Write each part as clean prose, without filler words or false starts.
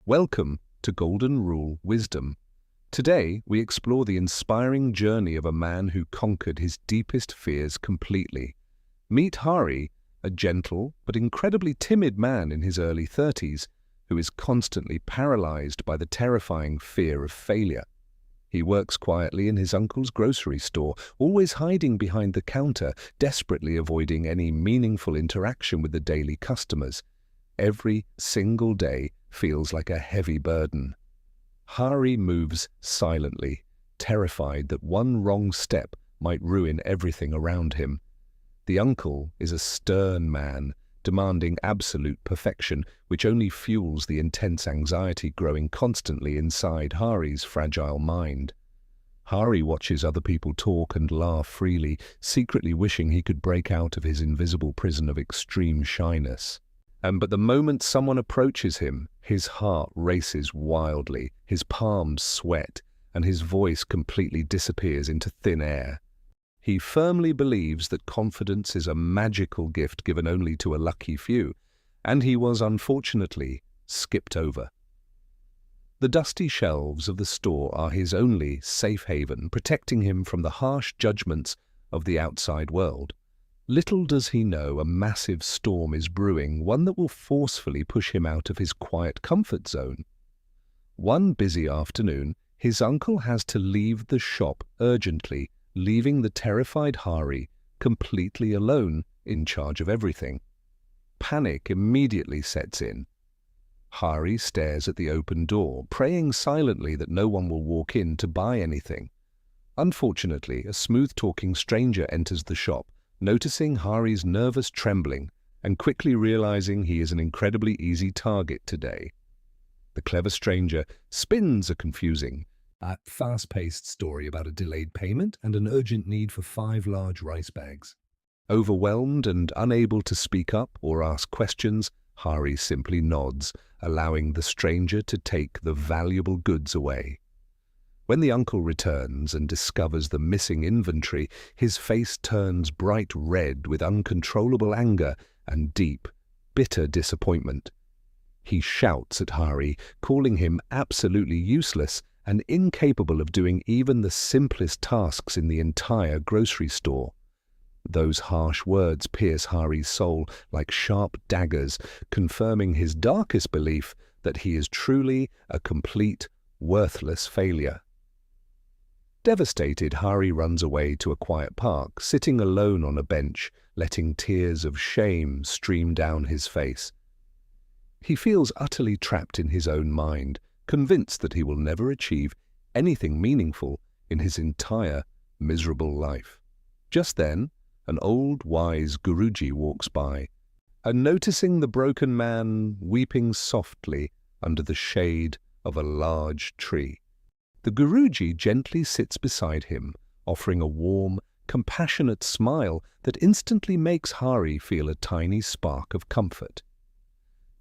Welcome to Golden Rule Wisdom. Today, we explore the inspiring journey of a man who conquered his deepest fears completely. Meet Hari, a gentle but incredibly timid man in his early 30s, who is constantly paralyzed by the terrifying fear of failure. He works quietly in his uncle's grocery store, always hiding behind the counter, desperately avoiding any meaningful interaction with the daily customers. Every single day feels like a heavy burden. Hari moves silently, terrified that one wrong step might ruin everything around him. The uncle is a stern man, demanding absolute perfection, which only fuels the intense anxiety growing constantly inside Hari's fragile mind. Hari watches other people talk and laugh freely, secretly wishing he could break out of his invisible prison of extreme shyness. But the moment someone approaches him, his heart races wildly, his palms sweat, and his voice completely disappears into thin air. He firmly believes that confidence is a magical gift given only to a lucky few, and he was unfortunately skipped over. The dusty shelves of the store are his only safe haven, protecting him from the harsh judgments of the outside world. Little does he know a massive storm is brewing, one that will forcefully push him out of his quiet comfort zone. One busy afternoon, his uncle has to leave the shop urgently, leaving the terrified Hari completely alone in charge of everything. Panic immediately sets in. Hari stares at the open door, praying silently that no one will walk in to buy anything. Unfortunately, a smooth-talking stranger enters the shop, noticing Hari's nervous trembling and quickly realizing he is an incredibly easy target today. The clever stranger spins a confusing, fast-paced story about a delayed payment and an urgent need for 5 large rice bags. Overwhelmed and unable to speak up or ask questions, Hari simply nods, allowing the stranger to take the valuable goods away. When the uncle returns and discovers the missing inventory, his face turns bright red with uncontrollable anger and deep, bitter disappointment. He shouts at Hari, calling him absolutely useless and incapable of doing even the simplest tasks in the entire grocery store. Those harsh words pierce Hari's soul like sharp daggers, confirming his darkest belief that he is truly a complete, worthless failure. Devastated, Hari runs away to a quiet park, sitting alone on a bench, letting tears of shame stream down his face. He feels utterly trapped in his own mind, convinced that he will never achieve anything meaningful in his entire miserable life. Just then, an old, wise Guruji walks by, and noticing the broken man weeping softly under the shade of a large tree, the Guruji gently sits beside him, offering a warm, compassionate smile that instantly makes Hari feel a tiny spark of comfort.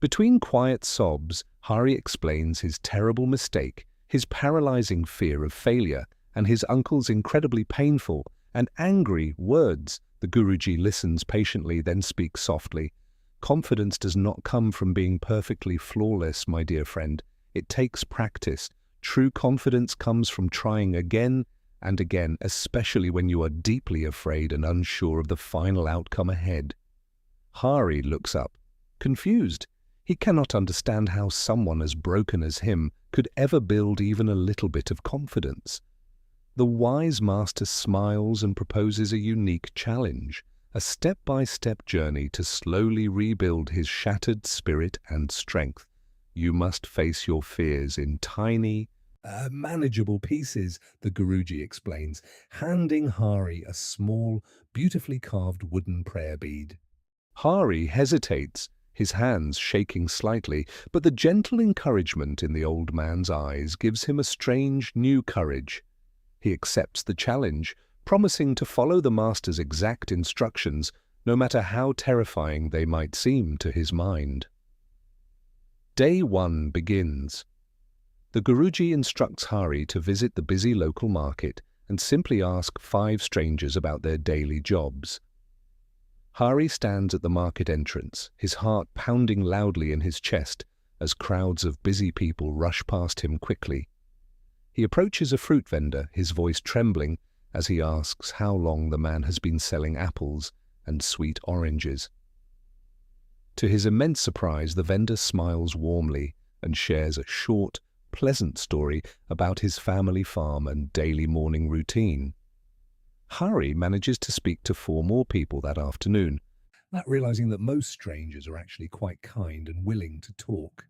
Between quiet sobs, Hari explains his terrible mistake, his paralyzing fear of failure, and his uncle's incredibly painful and angry words. The Guruji listens patiently, then speaks softly. "Confidence does not come from being perfectly flawless, my dear friend. It takes practice. True confidence comes from trying again and again, especially when you are deeply afraid and unsure of the final outcome ahead." Hari looks up, confused. He cannot understand how someone as broken as him could ever build even a little bit of confidence. The wise master smiles and proposes a unique challenge, a step-by-step journey to slowly rebuild his shattered spirit and strength. You must face your fears in tiny, manageable pieces, the Guruji explains, handing Hari a small, beautifully carved wooden prayer bead. Hari hesitates, his hands shaking slightly, but the gentle encouragement in the old man's eyes gives him a strange new courage. He accepts the challenge, promising to follow the master's exact instructions, no matter how terrifying they might seem to his mind. Day 1 begins. The Guruji instructs Hari to visit the busy local market and simply ask 5 strangers about their daily jobs. Hari stands at the market entrance, his heart pounding loudly in his chest, as crowds of busy people rush past him quickly. He approaches a fruit vendor, his voice trembling, as he asks how long the man has been selling apples and sweet oranges. To his immense surprise, the vendor smiles warmly and shares a short, pleasant story about his family farm and daily morning routine. Hari manages to speak to 4 more people that afternoon, not realizing that most strangers are actually quite kind and willing to talk.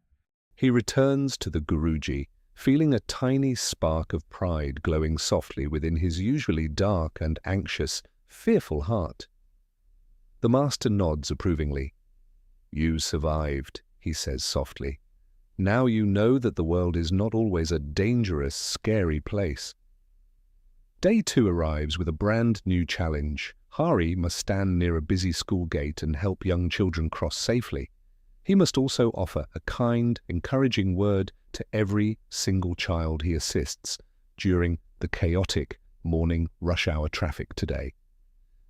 He returns to the Guruji, feeling a tiny spark of pride glowing softly within his usually dark and anxious, fearful heart. The master nods approvingly. "You survived," he says softly. "Now you know that the world is not always a dangerous, scary place." Day 2 arrives with a brand new challenge. Hari must stand near a busy school gate and help young children cross safely. He must also offer a kind, encouraging word to every single child he assists during the chaotic morning rush hour traffic today.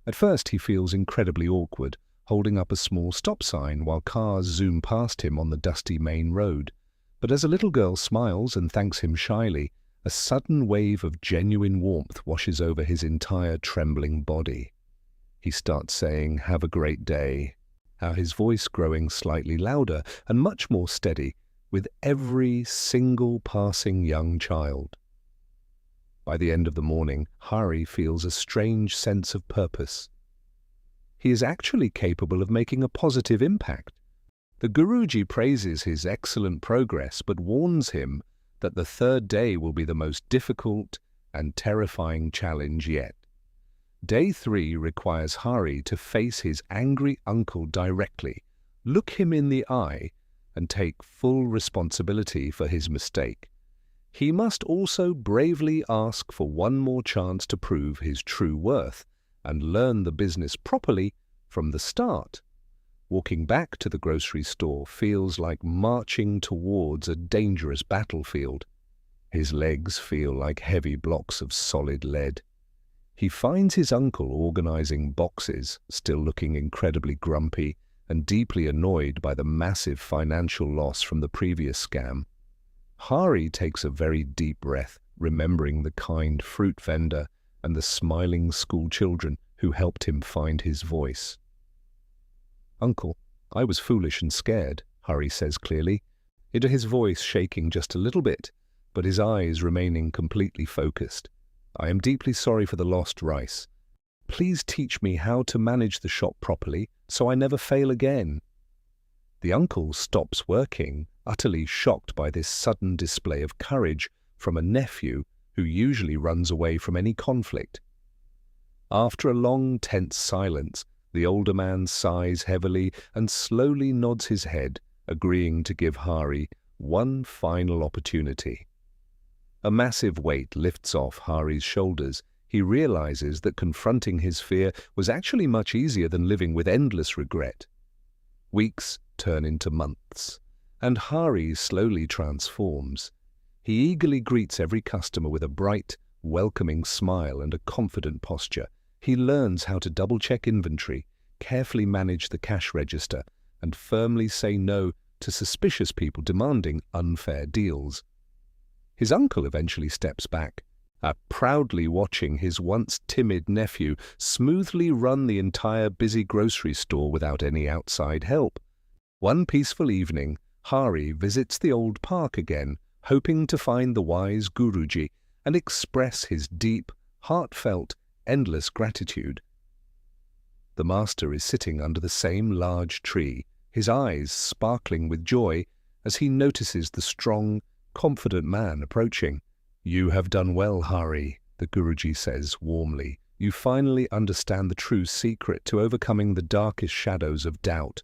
At first he feels incredibly awkward, holding up a small stop sign while cars zoom past him on the dusty main road. But as a little girl smiles and thanks him shyly, a sudden wave of genuine warmth washes over his entire trembling body. He starts saying, "Have a great day," his voice growing slightly louder and much more steady with every single passing young child. By the end of the morning, Hari feels a strange sense of purpose. He is actually capable of making a positive impact. The Guruji praises his excellent progress but warns him that the 3rd day will be the most difficult and terrifying challenge yet. Day 3 requires Hari to face his angry uncle directly, look him in the eye, and take full responsibility for his mistake. He must also bravely ask for one more chance to prove his true worth and learn the business properly from the start. Walking back to the grocery store feels like marching towards a dangerous battlefield. His legs feel like heavy blocks of solid lead. He finds his uncle organizing boxes, still looking incredibly grumpy and deeply annoyed by the massive financial loss from the previous scam. Hari takes a very deep breath, remembering the kind fruit vendor and the smiling school children who helped him find his voice. "Uncle, I was foolish and scared," Hari says clearly, his voice shaking just a little bit, but his eyes remaining completely focused. "I am deeply sorry for the lost rice. Please teach me how to manage the shop properly so I never fail again." The uncle stops working, utterly shocked by this sudden display of courage from a nephew who usually runs away from any conflict. After a long, tense silence, the older man sighs heavily and slowly nods his head, agreeing to give Hari one final opportunity. A massive weight lifts off Hari's shoulders. He realizes that confronting his fear was actually much easier than living with endless regret. Weeks turn into months, and Hari slowly transforms. He eagerly greets every customer with a bright, welcoming smile and a confident posture. He learns how to double-check inventory, carefully manage the cash register, and firmly say no to suspicious people demanding unfair deals. His uncle eventually steps back, proudly watching his once timid nephew smoothly run the entire busy grocery store without any outside help. One peaceful evening, Hari visits the old park again, hoping to find the wise Guruji and express his deep, heartfelt, endless gratitude. The master is sitting under the same large tree, his eyes sparkling with joy as he notices the strong, confident man approaching. "You have done well, Hari," the Guruji says warmly. "You finally understand the true secret to overcoming the darkest shadows of doubt."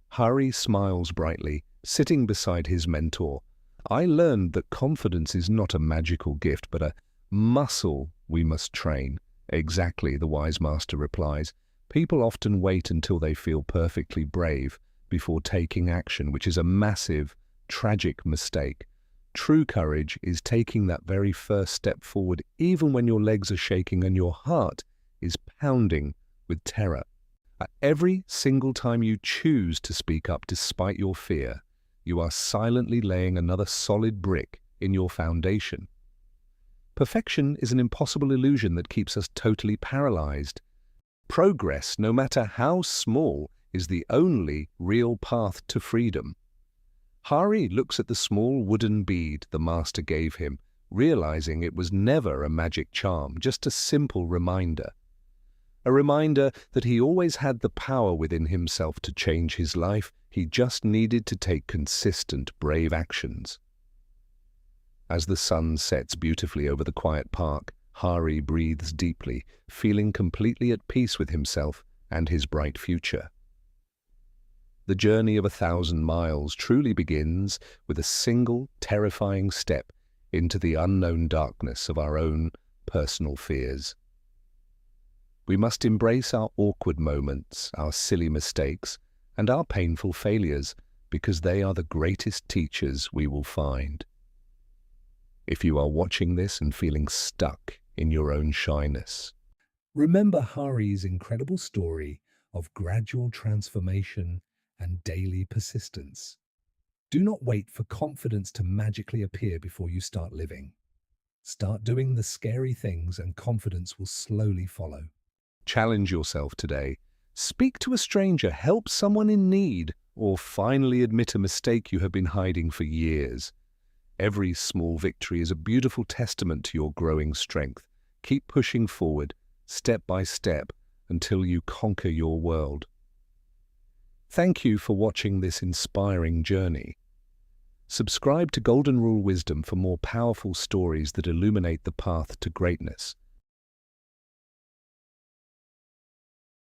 Hari smiles brightly, sitting beside his mentor. "I learned that confidence is not a magical gift, but a muscle we must train." "Exactly," the wise master replies. "People often wait until they feel perfectly brave before taking action, which is a massive, tragic mistake. True courage is taking that very first step forward even when your legs are shaking and your heart is pounding with terror. Every single time you choose to speak up despite your fear, you are silently laying another solid brick in your foundation. Perfection is an impossible illusion that keeps us totally paralyzed. Progress, no matter how small, is the only real path to freedom. Hari looks at the small wooden bead the master gave him, realizing it was never a magic charm, just a simple reminder. A reminder that he always had the power within himself to change his life. He just needed to take consistent, brave actions. As the sun sets beautifully over the quiet park, Hari breathes deeply, feeling completely at peace with himself and his bright future. The journey of 1,000 miles truly begins with a single, terrifying step into the unknown darkness of our own personal fears. We must embrace our awkward moments, our silly mistakes, and our painful failures, because they are the greatest teachers we will find. If you are watching this and feeling stuck in your own shyness, remember Hari's incredible story of gradual transformation and daily persistence. Do not wait for confidence to magically appear before you start living. Start doing the scary things and confidence will slowly follow. Challenge yourself today. Speak to a stranger, help someone in need, or finally admit a mistake you have been hiding for years. Every small victory is a beautiful testament to your growing strength. Keep pushing forward, step by step, until you conquer your world. Thank you for watching this inspiring journey. Subscribe to Golden Rule Wisdom for more powerful stories that illuminate the path to greatness.